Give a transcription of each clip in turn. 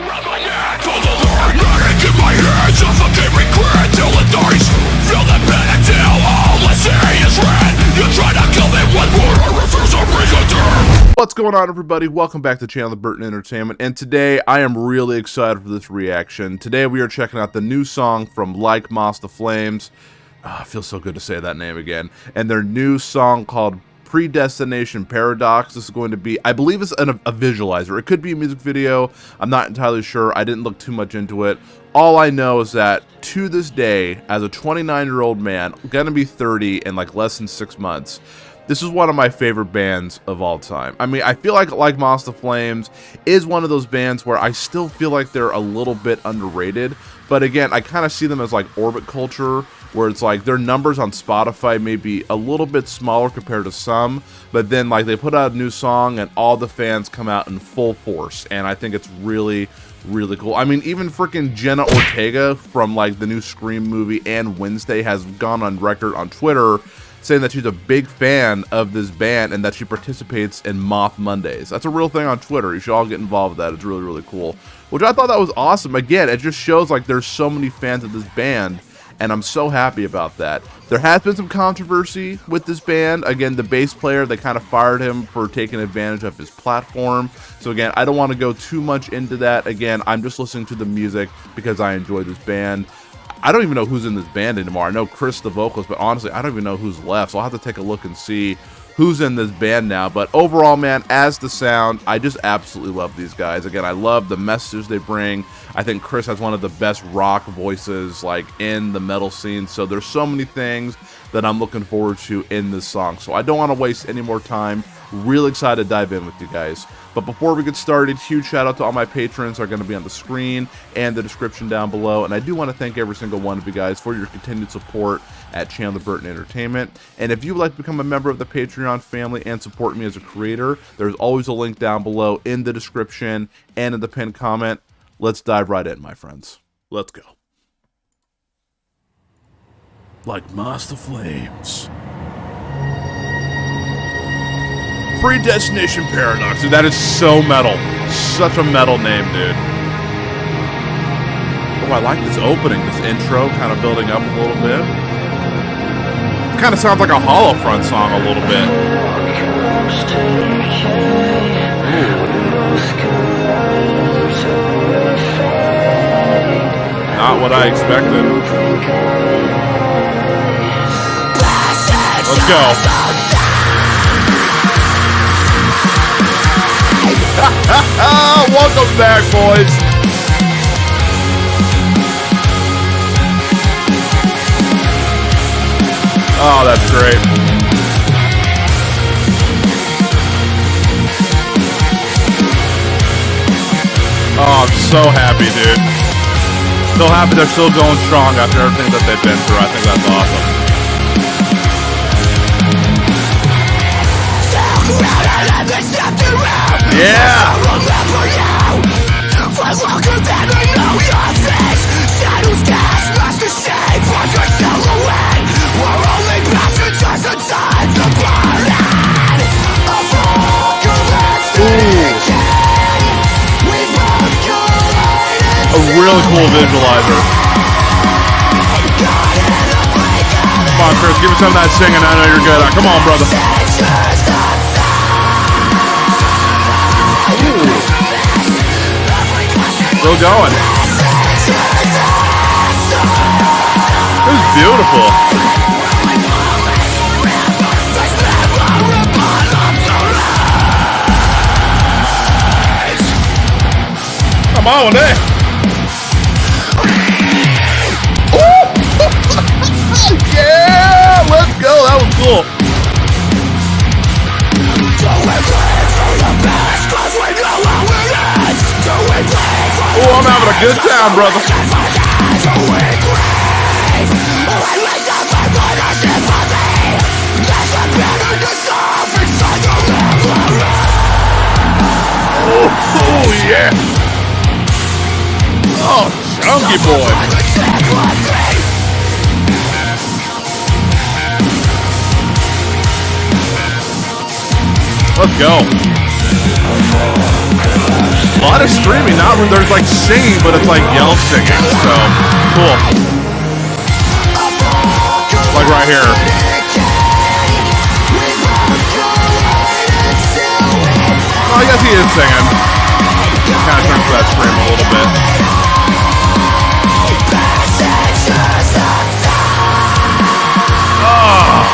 around my neck. All the Lord, in my hands, suffocate regret till it dies. Feel the pain until all I see is red. You try to kill me with word, I refuse to breathe a term. What's going on, everybody? Welcome back to the channel, Brenden Entertainment, and today I am really excited for this reaction. Today we are checking out the new song from Like Moths to Flames. It feels so good to say that name again. And their new song called Predestination Paradox. This is going to be, I believe it's a visualizer. It could be a music video. I'm not entirely sure. I didn't look too much into it. All I know is that to this day, as a 29-year-old man, gonna be 30 in like less than 6 months, this is one of my favorite bands of all time. I mean, I feel like Moths to Flames is one of those bands where I still feel like they're a little bit underrated. But again, I kind of see them as like orbit culture, where it's like their numbers on Spotify may be a little bit smaller compared to some, but then like they put out a new song and all the fans come out in full force, and I think it's really cool. I mean, even freaking Jenna Ortega from like the new Scream movie and Wednesday has gone on record on Twitter saying that she's a big fan of this band and that she participates in Moth Mondays. That's a real thing on Twitter. You should all get involved with that. It's really cool. Which I thought that was awesome. Again, it just shows like there's so many fans of this band, and I'm so happy about that. There has been some controversy with this band. Again, the bass player, they kind of fired him for taking advantage of his platform. So again, I don't want to go too much into that. Again, I'm just listening to the music because I enjoy this band. I don't even know who's in this band anymore. I know Chris, the vocalist, but honestly, I don't even know who's left. So I'll have to take a look and see who's in this band now. But overall, man, as the sound, I just absolutely love these guys. Again, I love the messages they bring. I think Chris has one of the best rock voices like in the metal scene. So there's so many things that I'm looking forward to in this song. So I don't want to waste any more time. Really excited to dive in with you guys. But before we get started, huge shout out to all my patrons who are going to be on the screen and the description down below. And I do want to thank every single one of you guys for your continued support at Channel Brenden Entertainment. And if you would like to become a member of the Patreon family and support me as a creator, there's always a link down below in the description and in the pinned comment. Let's dive right in, my friends. Let's go. Like Moths to Flames. Predestination Paradox. Dude, that is so metal. Such a metal name, dude. Oh, I like this opening, this intro, kind of building up a little bit. Kind of sounds like a Hollow Front song a little bit. Not what I expected. Let's go. Welcome back, boys. Oh, that's great. Oh, I'm so happy, dude. So happy they're still going strong after everything that they've been through. I think that's awesome. Yeah! A really cool visualizer. Come on, Chris, give me some of that singing. I know you're good. Come on, brother. Still going. It was beautiful. Come on, eh? Yeah, let's go. That was cool. Oh, I'm having a good time, brother. Oh yeah. Oh, chunky boy. Let's go. A lot of screaming, not where there's like singing, but it's like yell singing, so cool. Like right here. Oh, I guess he is singing. Kind of turns to that scream a little bit. Oh.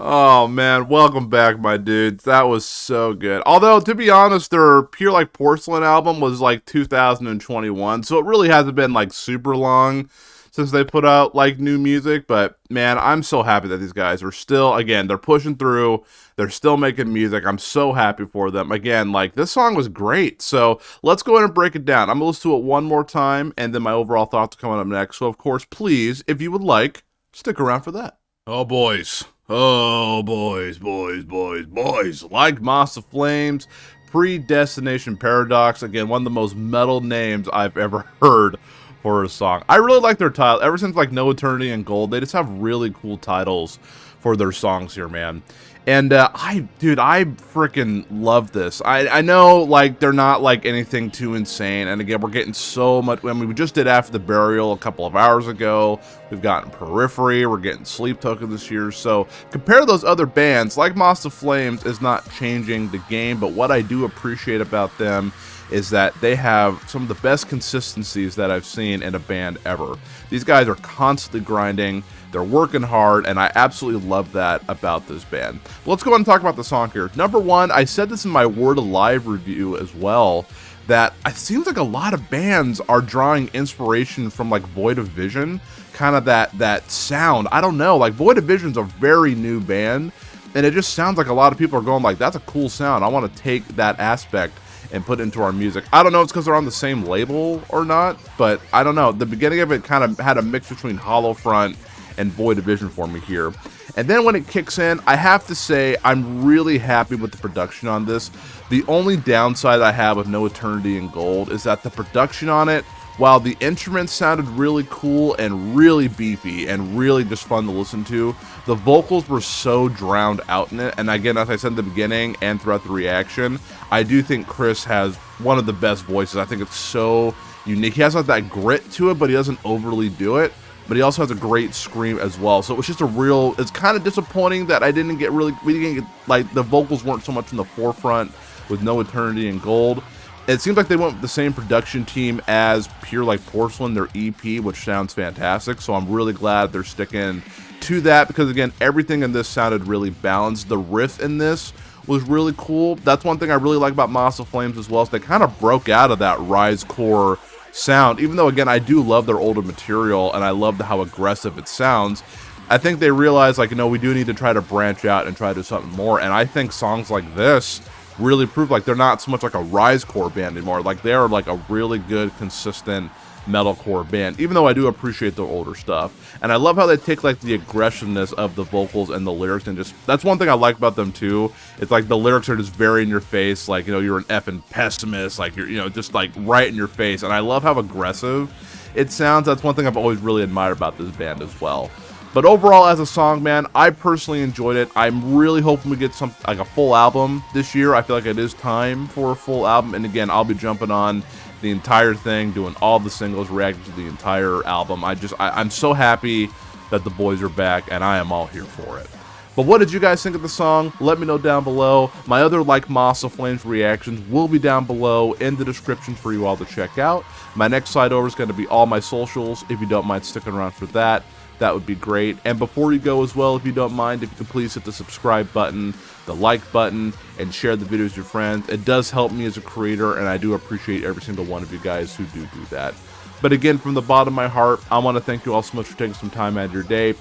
Oh man, welcome back, my dudes. That was so good. Although, to be honest, their Pure Like Porcelain album was like 2021, so it really hasn't been like super long since they put out like new music. But man, I'm so happy that these guys are still, again, they're pushing through. They're still making music. I'm so happy for them. Again, like, this song was great. So let's go ahead and break it down. I'm gonna listen to it one more time, and then my overall thoughts are coming up next. So of course, please, if you would like, stick around for that. Oh boys. Oh, boys. Like Moths to Flames, Predestination Paradox. Again, one of the most metal names I've ever heard for a song. I really like their title. Ever since, like, No Eternity and Gold, they just have really cool titles for their songs here, man. And I freaking love this. I know, like, they're not like anything too insane. And again, we're getting so much. I mean, we just did After the Burial a couple of hours ago. We've gotten Periphery. We're getting Sleep Token this year. So compare to those other bands, like Moths to Flames is not changing the game. But what I do appreciate about them is that they have some of the best consistencies that I've seen in a band ever. These guys are constantly grinding. They're working hard, and I absolutely love that about this band. But let's go ahead and talk about the song here. Number one, I said this in my Word Alive review as well, that it seems like a lot of bands are drawing inspiration from like Void of Vision, kind of that sound. I don't know, like Void of Vision's a very new band, and it just sounds like a lot of people are going like, that's a cool sound. I want to take that aspect and put it into our music. I don't know if it's because they're on the same label or not, but I don't know. The beginning of it kind of had a mix between Hollow Front and Void of Vision for me here. And then when it kicks in, I have to say I'm really happy with the production on this. The only downside I have with No Eternity and Gold is that the production on it, while the instruments sounded really cool and really beefy and really just fun to listen to, the vocals were so drowned out in it. And again, as I said in the beginning and throughout the reaction, I do think Chris has one of the best voices. I think it's so unique. He has like that grit to it, but he doesn't overly do it. But he also has a great scream as well. So it was just it's kind of disappointing that we didn't get, like, the vocals weren't so much in the forefront with No Eternity and Gold. It seems like they went with the same production team as Pure Like Porcelain, their EP, which sounds fantastic. So I'm really glad they're sticking to that, because again, everything in this sounded really balanced. The riff in this was really cool. That's one thing I really like about Moths to Flames as well, is they kind of broke out of that Rise core sound, even though again I do love their older material and I love how aggressive it sounds. I think they realize, like, we do need to try to branch out and try to do something more, and I think songs like this really prove like they're not so much like a Rise core band anymore. Like, they're like a really good, consistent metalcore band, even though I do appreciate their older stuff. And I love how they take like the aggressiveness of the vocals and the lyrics, and just, that's one thing I like about them too. It's like the lyrics are just very in your face, like, you're an effing pessimist, like, you're, just like right in your face. And I love how aggressive it sounds. That's one thing I've always really admired about this band as well. But overall, as a song, man, I personally enjoyed it. I'm really hoping we get like a full album this year. I feel like it is time for a full album. And again, I'll be jumping on the entire thing, doing all the singles, reacting to the entire album. I'm so happy that the boys are back, and I am all here for it. But what did you guys think of the song? Let me know down below. My other Like Moths to Flames reactions will be down below in the description for you all to check out. My next slide over is going to be all my socials, if you don't mind sticking around for that. that would be great. And before you go as well, if you don't mind, if you can please hit the subscribe button, the like button, and share the videos with your friends. It does help me as a creator, and I do appreciate every single one of you guys who do that. But again, from the bottom of my heart, I want to thank you all so much for taking some time out of your day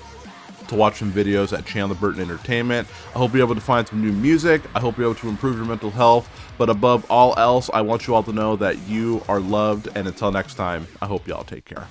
to watch some videos at Chandler Burton Entertainment. I hope you're able to find some new music. I hope you're able to improve your mental health. But above all else, I want you all to know that you are loved. And until next time, I hope you all take care.